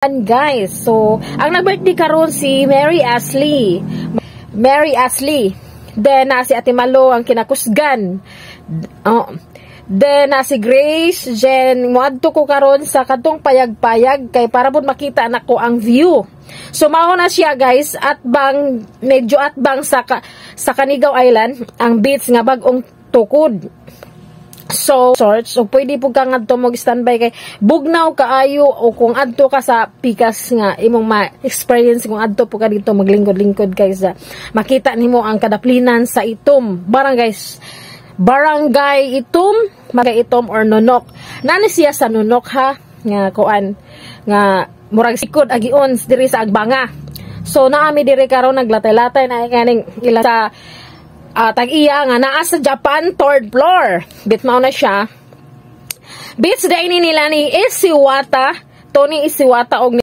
Guys, so ang nag-birthday karon si Mary Ashley. Then si Ate Malo ang kinakusgan. Then si Grace Jen moadto ko karon sa kadtong payag-payag kay para pud makita nako ang view. So mao na siya guys, at bang medyo at bang sa Canigao Island ang beach nga bag-ong tukod. So pwede po kang adto mag-standby kay bugnaw kaayo, o kung adto ka sa Pikas nga imong ma-experience kung adto po ka dito maglingkod-lingkod guys, makita nimo ang kadaplinan sa Itom. Barangay Itom or Nonok. Nani siya sa Nonok ha, nga kuan nga murag sikod agion diri sa Agbanga. So naami diri karon naglatay-latay na kaning ila sa tag-iya nga naa sa Japan 3rd floor. Bit mao na siya. Beach day ni nila ni Isiwata, Tony Isiwata og